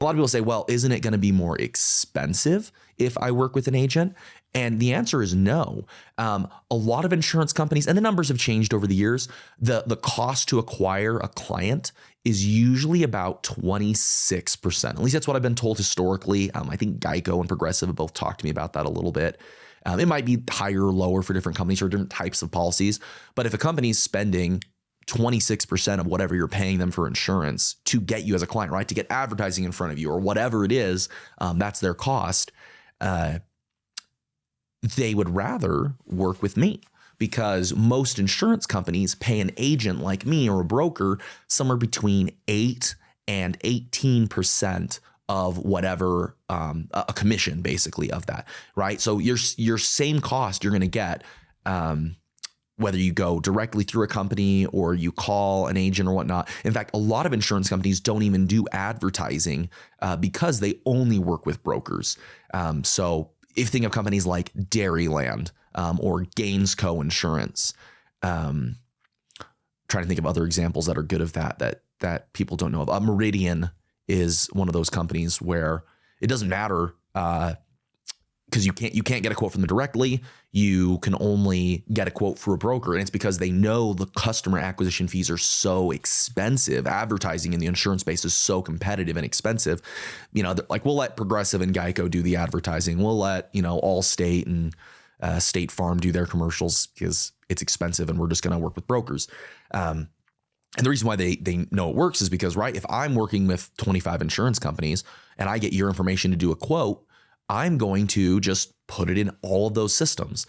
A lot of people say, well, isn't it going to be more expensive if I work with an agent? And the answer is no. A lot of insurance companies, and the numbers have changed over the years, the cost to acquire a client is usually about 26%. At least that's what I've been told historically. I think Geico and Progressive have both talked to me about that a little bit. It might be higher or lower for different companies or different types of policies. But if a company's spending 26% of whatever you're paying them for insurance to get you as a client, right? To get advertising in front of you or whatever it is, that's their cost. They would rather work with me because most insurance companies pay an agent like me or a broker somewhere between 8 and 18% of whatever, a commission basically of that, right? So your same cost you're going to get, whether you go directly through a company or you call an agent or whatnot. In fact, a lot of insurance companies don't even do advertising because they only work with brokers. So if you think of companies like Dairyland or Gainsco Insurance, trying to think of other examples that are good of that people don't know of. Meridian is one of those companies where it doesn't matter because you can't get a quote from them directly. You can only get a quote through a broker, and it's because they know the customer acquisition fees are so expensive. Advertising in the insurance space is so competitive and expensive. Like we'll let Progressive and Geico do the advertising. We'll let Allstate and State Farm do their commercials because it's expensive, and we're just going to work with brokers. And the reason why they know it works is because, right, if I'm working with 25 insurance companies and I get your information to do a quote, I'm going to just put it in all of those systems.